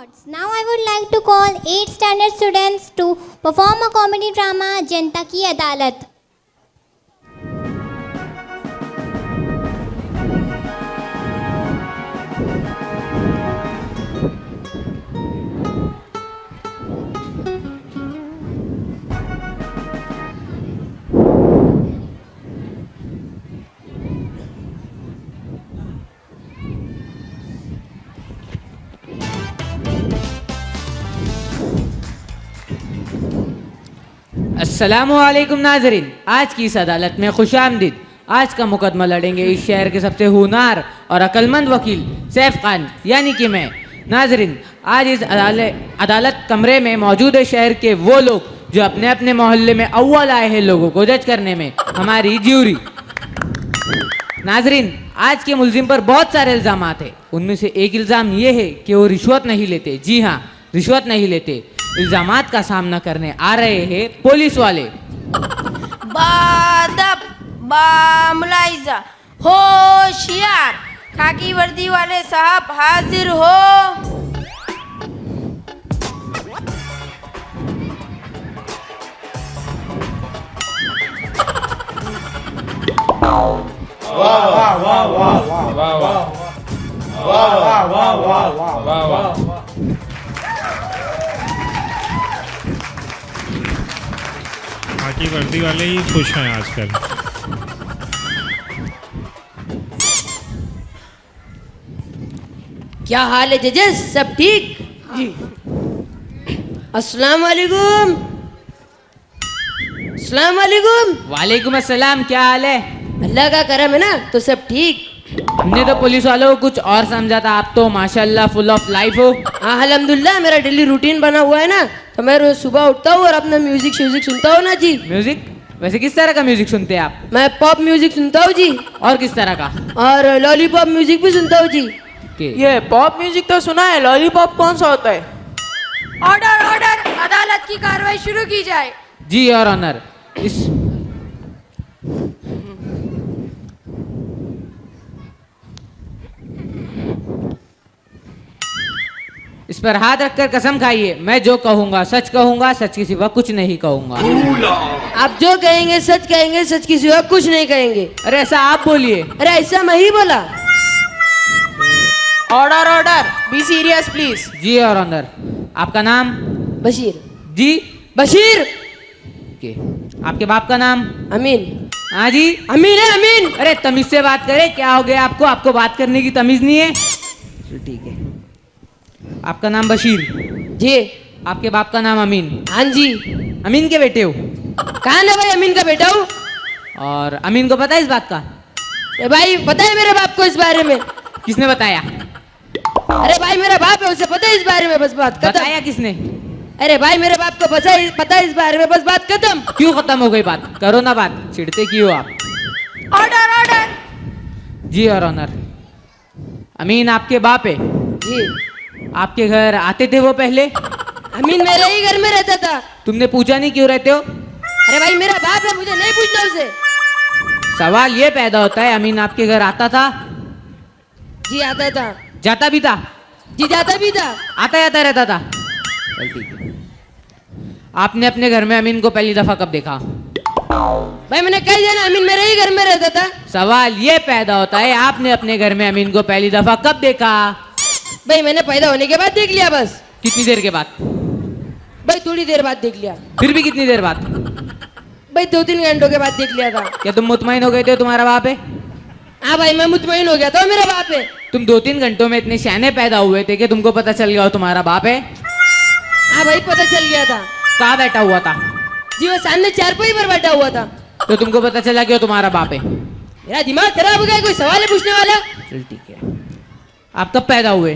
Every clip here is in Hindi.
Thoughts. Now I would like to call 8th standard students to perform a comedy drama Janta Ki Adalat. अस्सलामुअलैकुम नाजरीन, आज की इस अदालत में खुशामदीद। आज का मुकदमा लड़ेंगे इस शहर के सबसे हुनार और अक्लमंद वकील सैफ खान यानी कि मैं। नाजरीन, आज इस अदालत कमरे में मौजूद है शहर के वो लोग जो अपने अपने मोहल्ले में अव्वल आए हैं लोगों को जज करने में, हमारी ज्यूरी। नाजरीन, आज के मुल्जिम पर बहुत सारे इल्ज़ामात हैं। उनमें से एक इल्ज़ाम ये है कि वो रिश्वत नहीं लेते। जी हाँ, रिश्वत नहीं लेते। इल्जामात का सामना करने आ रहे हैं पुलिस वाले। बादब बामुलाइजा होशियार, खाकी वर्दी वाले साहब हाजिर हो। खाकी वर्दी वाले ही खुश हैं आजकल। क्या हाल है जजेस, सब ठीक? जी। अस्सलाम वालेकुम। अस्सलाम वालेकुम। वालेकुम अस्सलाम, क्या हाल है? अल्लाह का करम है ना, तो सब ठीक। हमने तो पुलिस वालों को कुछ और समझा था, आप तो माशाल्लाह फुल ऑफ लाइफ हो। हाँ अल्हम्दुलिल्लाह, मेरा डेली रूटीन बना हुआ है ना, तो मैं रोज सुबह उठता हूँ और अपना म्यूजिक सुनता हूँ ना जी। म्यूजिक? वैसे किस तरह का म्यूजिक सुनते हैं आप? मैं पॉप म्यूजिक सुनता हूँ जी, और किस तरह का? और लॉलीपॉप म्यूजिक भी सुनता हूँ जी। ये पॉप म्यूजिक तो सुना है, लॉलीपॉप कौन सा होता है? ऑर्डर ऑर्डर, अदालत की कार्रवाई शुरू की जाए। जी योर ऑनर। इस पर हाथ रखकर कसम खाइए, मैं जो कहूंगा सच कहूंगा, सच के सिवा कुछ नहीं कहूंगा। आप जो कहेंगे सच कहेंगे, सच की सिवा कुछ नहीं कहेंगे। अरे ऐसा आप बोलिए। अरे ऐसा मैं ही बोला। Order order, be serious please. जी योर ऑनर। आपका नाम? बशीर। जी बशीर। के आपके बाप का नाम? अमीन। हाँ जी अमीन है, अमीन। अरे तमीज से बात करें, क्या हो गया आपको? आपको बात करने की तमीज नहीं है? ठीक है। आपका नाम बशीर? जी। आपके बाप का नाम अमीन? हाँ जी। अमीन के बेटे हो? कहाँ ना भाई, अमीन का बेटा हूँ। और अमीन को पता है इस बात का? भाई पता है मेरे बाप को इस बारे में? किसने बताया? अरे भाई मेरा बाप है, उसे पता है इस बारे में, बस बात खत्म। बताया किसने? अरे भाई मेरे बाप को पता है इस बारे में, बस बात खत्म। क्यों खत्म हो गई बात? करो ना बात, चिढ़ते क्यों आप? Order order. जी योर ऑनर। अमीन आपके बाप है? जी। आपके घर आते थे वो पहले? अमीन मेरे ही घर में रहता था। तुमने पूछा नहीं क्यों रहते हो? अरे भाई मेरा बाप है, मुझे नहीं पूछना उसे। सवाल ये पैदा होता है, अमीन आपके घर आता था? जी आता था। जाता भी था? जी जाता भी था। आता जाता रहता था? चल ठीक है। आपने अपने घर में अमीन को पहली दफा कब देखा? भाई मैंने कह दिया ना, अमीन मेरे ही घर में रहता था। सवाल ये पैदा होता है, आपने अपने घर में अमीन को पहली दफा कब देखा? भाई मैंने पैदा होने के बाद देख लिया बस। कितनी देर के बाद? भाई थोड़ी देर बाद देख लिया। फिर भी कितनी देर बाद? भाई 2-3 घंटों के बाद देख लिया था। क्या तुम मुतमईन हो गए थे तुम्हारा बाप है? हाँ भाई मैं मुतमईन हो गया था, मेरा बाप है। तुम 2-3 घंटों में इतने शहने पैदा हुए थे कि तुमको पता चल गया हो तुम्हारा बाप है? हाँ भाई पता चल गया था। कहाँ बैठा हुआ था? जी वो सामने चारपाई पर बैठा हुआ था। तो तुमको पता चला कि वो तुम्हारा बाप है? मेरा दिमाग खराब हो गया, कोई सवाल है पूछने वाला? चल ठीक है। आप कब पैदा हुए?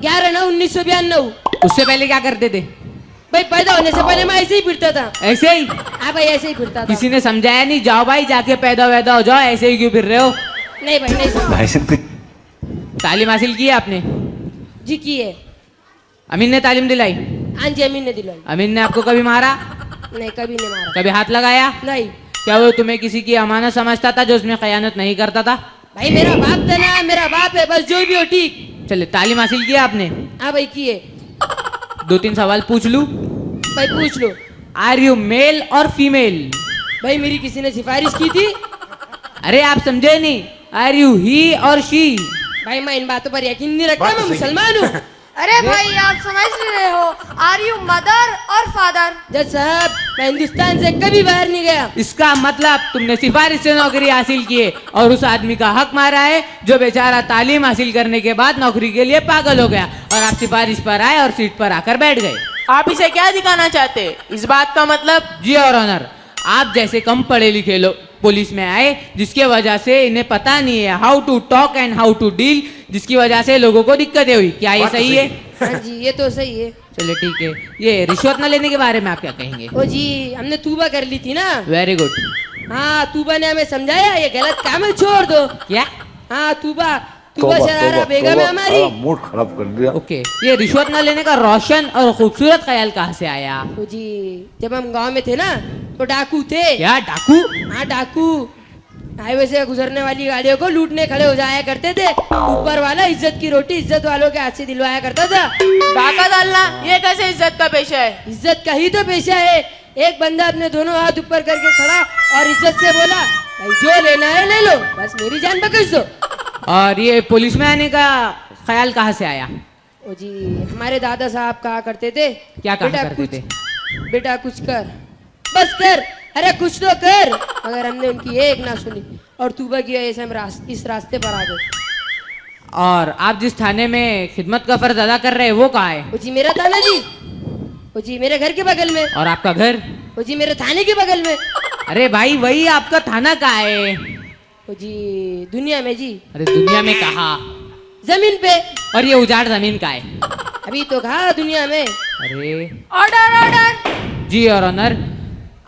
11/9/1992। उससे पहले क्या करते थे? भाई पैदा होने से पहले मैं ऐसे ही फिरता था। ऐसे ही? हाँ भाई ऐसे ही फिरता था। किसी ने समझाया नहीं? जाओ भाई जाके पैदा वैदा हो जाओ, ऐसे ही क्यों फिर रहे हो? नहीं भाई नहीं समझा। भाई साहब तालीम हासिल की है आपने? जी की है। अमीन ने तालीम दिलाई? हाँ जी अमीन ने दिलाई। अमीन ने आपको कभी मारा? नहीं कभी नहीं मारा। कभी हाथ लगाया? नहीं। क्या वो तुम्हें किसी की अमानत समझता था जो उसमें खयानत नहीं करता था? भाई मेरा बाप था ना, मेरा बाप है, बस जो भी हो ठीक। चलिए तालीम हासिल किया आपने? हाँ भाई किए। 2-3 सवाल पूछ लूं? भाई पूछ लो। आर यू मेल और फीमेल? भाई मेरी किसी ने सिफारिश की थी? अरे आप समझे नहीं, आर यू ही और शी? भाई मैं इन बातों पर यकीन नहीं रखता, मैं मुसलमान हूँ। अरे भाई आप समझ नहीं रहे हो, आर यू मदर और फादर? जज साहब मैं हिंदुस्तान से कभी बाहर नहीं गया। इसका मतलब तुमने सिफारिश से नौकरी हासिल की है और उस आदमी का हक मारा है जो बेचारा तालीम हासिल करने के बाद नौकरी के लिए पागल हो गया और आप सिफारिश पर आए और सीट पर आकर बैठ गए। आप इसे क्या दिखाना चाहते? इस बात का मतलब? जी और ऑनर, आप जैसे कम पढ़े लिखे लोग पुलिस में आए जिसके वजह से इन्हें पता नहीं है how to talk and how to deal, जिसकी वजह से लोगों को दिक्कतें हुई। क्या ये सही है? हाँ जी ये तो सही है। चलिए ठीक है, ये रिश्वत न लेने के बारे में आप क्या कहेंगे? ओ जी हमने तूबा कर ली थी ना। Very good. हाँ तूबा ने हमें समझाया ये गलत काम है, छोड़ दो। क्या? हाँ तूबा शरारा बेगम है हमारी। मूड खराब कर दिया। ओके, ये रिश्वत न लेने का रोशन और खूबसूरत ख्याल कहाँ से आया? ओ जी जब हम गांव में थे ना तो डाकू थे। क्या डाकू? हाँ डाकू हाईवे से गुजरने वाली गाड़ियों को लूटने खड़े हो जाया करते थे। ऊपर वाला इज्जत की रोटी इज्जत वालों के हाथ से दिलवाया करता था। डाका डालना ये कैसे इज्जत का पेशा है? इज्जत का ही तो पेशा है। एक बंदा अपने दोनों हाथ ऊपर करके खड़ा और इज्जत से बोला भाई जो लेना है ले लो, बस मेरी जान बख्श दो। और ये पुलिस में आने का ख्याल कहाँ से आया? ओ जी हमारे दादा साहब कहा करते थे क्या कहा बेटा करते थे? बेटा कुछ कर, बस कर, अरे कुछ तो कर। मगर हमने उनकी एक ना सुनी और तूबा की वजह से हम इस रास्ते पर आ गए। और आप जिस थाने में खिदमत का फर्ज अदा कर रहे हैं वो कहाँ है? ओ जी मेरा थाना जी, ओ जी मेरे घर के बगल में। और आपका घर? ओ जी मेरे थाने के बगल में। अरे भाई वही आपका थाना कहाँ है? ओ जी दुनिया में जी। अरे दुनिया में कहा? जमीन पे। और ये उजाड़ जमीन का है? अभी तो कहा दुनिया में। अरे ऑर्डर ऑर्डर। जी और ऑनर,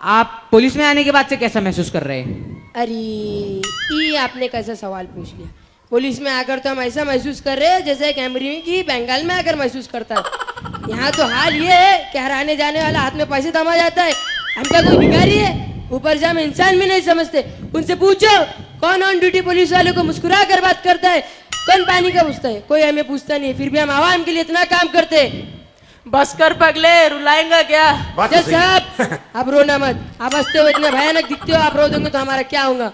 आप पुलिस में आने के बाद से कैसा महसूस कर रहे हैं? अरे ये आपने कैसा सवाल पूछ लिया। पुलिस में आकर तो हम ऐसा महसूस कर रहे हैं जैसे एक अमरीकी बंगाल में आकर महसूस करता है। यहाँ तो हाल ये है कि हर आने जाने वाला हाथ में पैसे थमा जाता है। हम क्या कोई भिखारी है? ऊपर से हम इंसान भी नहीं समझते। उनसे पूछो कौन ऑन ड्यूटी पुलिस वाले को मुस्कुरा कर बात करता है, कौन पानी का पूछता है? कोई हमें पूछता नहीं, फिर भी हम आवाम के लिए इतना काम करते हैं। बस कर पगले, रुलाएंगा क्या? जज साहब आप रोना मत, आप हंसते हुए इतने भयानक दिखते हो, आप रो दोगे तो हमारा क्या होगा?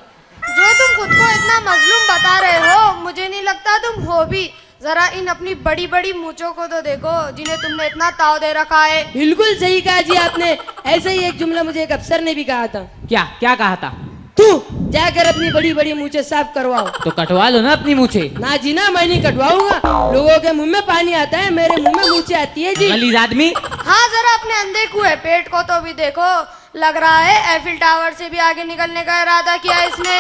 जो तुम खुद को इतना मजलूम बता रहे हो, मुझे नहीं लगता तुम हो भी। जरा इन अपनी बड़ी बड़ी मूंछों को तो देखो जिन्हें तुमने इतना ताव दे रखा है। बिल्कुल सही कहा जी आपने। ऐसे ही एक जुमला मुझे एक अफसर ने भी कहा था। क्या क्या कहा था? तू जाकर अपनी बड़ी बड़ी मूंछें साफ करवाओ। तो कटवा लो ना अपनी मूछे। ना जी ना, मैं नहीं कटवाऊंगा। लोगों के मुंह में पानी आता है, मेरे मुंह में मूंछें आती है जी। गलीज आदमी। हाँ जरा अपने अंधे कुएं पेट को तो भी देखो। लग रहा है एफिल टावर से भी आगे निकलने का इरादा किया है इसने।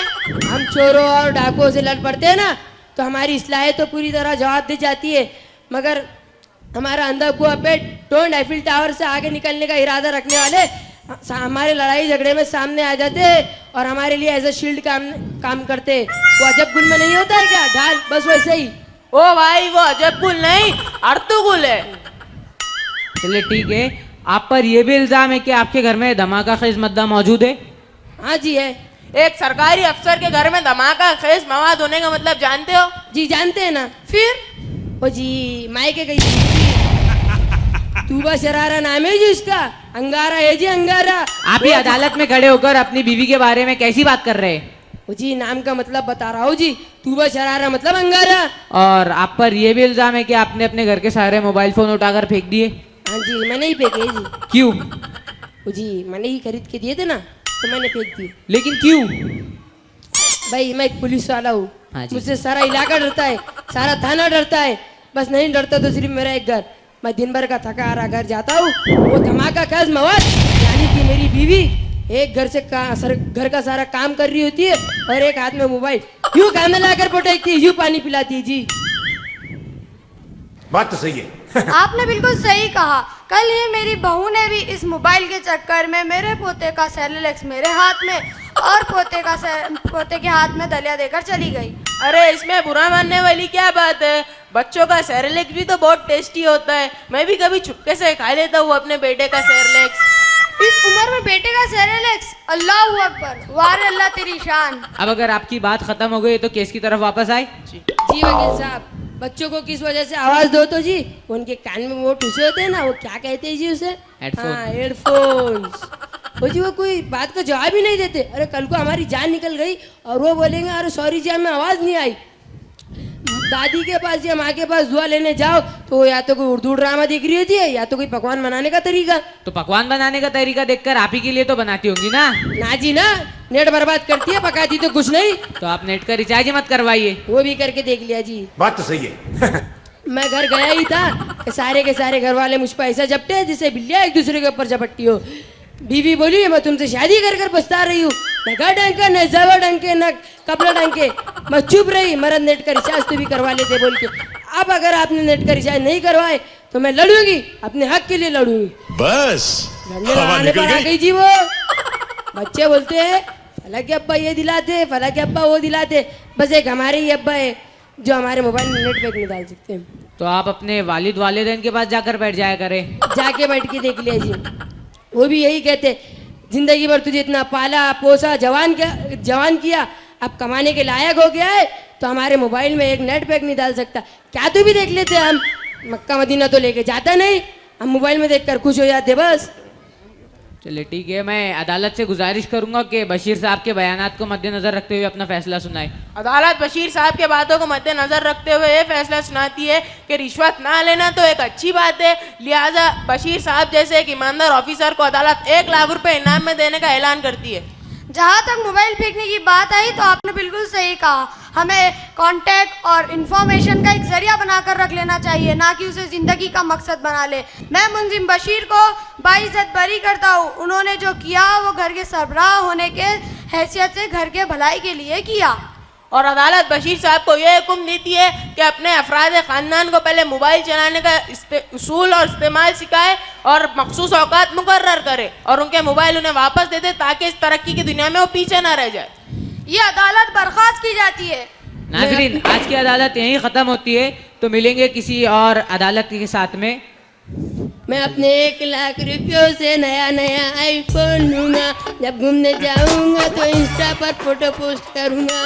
हम चोरों और डाकुओं से लड़ पड़ते हैं ना तो हमारी इस्लाहें तो पूरी तरह जवाब दी जाती है, मगर हमारा अंधा कुआं पेट टोंड एफिल टावर से आगे निकलने का इरादा रखने वाले हमारे लड़ाई झगड़े में सामने आ जाते हैं और हमारे लिए एज ए शील्ड काम करते हैं। वो अजब गुल में नहीं होता है क्या ढाल, बस वैसे ही। ओ भाई वो अजब गुल नहीं अर्तुगुल है। चलिए ठीक है, आप पर यह भी इल्जाम है कि आपके घर में धमाका खेज मद्दा मौजूद है? हाँ जी है। एक सरकारी अफसर के घर में धमाका खेज मवाद होने का मतलब जानते हो? जी जानते हैं ना। फिर ओ जी मायके गई थी। तूबा शरारा नाम है जी इसका, अंगारा है जी अंगारा। आप ही अदालत में खड़े होकर अपनी बीवी के बारे में कैसी बात कर रहे हैं? ओ जी नाम का मतलब बता रहा हूँ जी, तूबा शरारा मतलब अंगारा। और आप पर यह भी इल्जाम है कि आपने अपने घर के सारे मोबाइल फोन उठाकर फेंक दिए? हाँ जी मैंने ही फेंके जी। क्यों? ओ जी मैंने ही खरीद के दिए थे ना तो मैंने फेंक दिए। लेकिन क्यों? भाई मैं एक पुलिस वाला हूँ, हाँ जी। मुझसे सारा इलाका डरता है, सारा थाना डरता है। बस नहीं डरता तो सिर्फ मेरा एक घर। मैं दिन भर का थका हारा घर जाता हूँ, वो धमाका खेज मवाद यानी कि मेरी बीवी एक घर से घर का सारा काम कर रही होती है और एक हाथ में मोबाइल यूं कान में लाकर पटकती है, यूं पानी पिलाती है जी। बात तो सही है। आपने बिल्कुल सही कहा। कल ही मेरी बहू ने भी इस मोबाइल के चक्कर में मेरे पोते का सेरेलैक्स मेरे हाथ में और पोते के हाथ में दलिया देकर चली गई। अरे इसमें बुरा मानने वाली क्या बात है? बच्चों का सेरेलैक्स भी तो बहुत टेस्टी होता है। मैं भी कभी छुपके से खा लेता हूँ अपने बेटे का सेरेलैक्स। इस उम्र में बेटे का सेरेलैक्स, अल्लाहू अकबर, वारे अल्लाह तेरी शान। अब अगर आपकी बात खत्म हो गई तो केस की तरफ वापस आए। जी वकील साहब बच्चों को किस वजह से आवाज दो तो जी, उनके कान में वो ठूसे होते हैं ना, वो क्या कहते हैं जी उसे? Headphone. हाँ, हेडफोन्स। वो जी वो कोई बात का जवाब ही नहीं देते। अरे कल को हमारी जान निकल गई और वो बोलेंगे अरे सॉरी जी हमें आवाज नहीं आई। दादी के पास या माँ के पास दुआ लेने जाओ तो वो या तो कोई उर्दू ड्रामा देख रही होती है या तो कोई पकवान बनाने का तरीका। तो पकवान बनाने का तरीका देखकर आप ही के लिए तो बनाती होंगी ना। ना जी ना, नेट बर्बाद करती है, पकाती तो कुछ नहीं। तो आप नेट का रिचार्ज ही मत करवाइए। वो भी करके देख लिया जी। बात तो सही है। मैं घर गया ही था कि सारे के सारे घर वाले मुझ पर ऐसा झपटे हैं जिसे बिल्लियाँ एक दूसरे के ऊपर झपटती हो। बीवी बोली मैं तुमसे शादी कर कर पछता रही हूँ, न घर ढंग का, न जबर ढंग के, न कपड़ा ढंग के। मैं चुप रही, मरद नेट का रिचार्ज तो भी करवा लेते बोल के। अब अगर आपने नेट का रिचार्ज नहीं करवाए तो मैं लड़ूंगी, अपने हक के लिए लड़ूंगी। बस धरने हवा लगाने निकल पर आ गई। गई जी वो। बच्चे बोलते हैं फला के अब्बा ये दिलाते, फला के अब्बा वो दिलाते। बस एक हमारे ही अब्बा है जो हमारे मोबाइल में नेट पैक नहीं डाल सकते। तो आप अपने वालिदैन के पास जाकर बैठ जाया करें। जाके बैठ के देख लिया जी, वो भी यही कहते जिंदगी भर तुझे इतना पाला पोसा जवान किया, अब कमाने के लायक हो गया है तो हमारे मोबाइल में एक नेट पैक नहीं डाल सकता। क्या तू भी देख लेते हम, मक्का मदीना तो लेके जाता नहीं, हम मोबाइल में देखकर खुश हो जाते बस। चलिए ठीक है, मैं अदालत से गुजारिश करूंगा कि बशीर साहब के बयानात को मद्देनजर रखते हुए अपना फैसला सुनाए। अदालत बशीर साहब के बातों को मद्देनजर रखते हुए ये फैसला सुनाती है कि रिश्वत ना लेना तो एक अच्छी बात है, लिहाजा बशीर साहब जैसे एक ईमानदार ऑफिसर को अदालत 1 लाख रुपए इनाम में देने का ऐलान करती है। जहाँ तक मोबाइल फेंकने की बात आई तो आपने बिल्कुल सही कहा, हमें कांटेक्ट और इन्फॉर्मेशन का एक जरिया बनाकर रख लेना चाहिए, ना कि उसे ज़िंदगी का मकसद बना ले। मैं मुंजिम बशीर को बाइज्जत बरी करता हूँ। उन्होंने जो किया वो घर के सरबराह होने के हैसियत से घर के भलाई के लिए किया। और अदालत बशीर साहब को यह हुक्म देती है कि अपने अफराद ख़ानदान को पहले मोबाइल चलाने का उसूल और इस्तेमाल सिखाए और मखसूस औकात मुकर्रर करे और उनके मोबाइल उन्हें वापस दे दे ताकि इस तरक्की की दुनिया में वो पीछे ना रह जाए। ये अदालत बर्खास्त की जाती है। नाजरीन, आज की अदालत यहीं ख़त्म होती है, तो मिलेंगे किसी और अदालत के साथ में। मैं अपने 1 लाख रुपयों से नया नया आईफोन लूंगा, जब घूमने जाऊंगा तो इंस्टा पर फोटो पोस्ट करूंगा।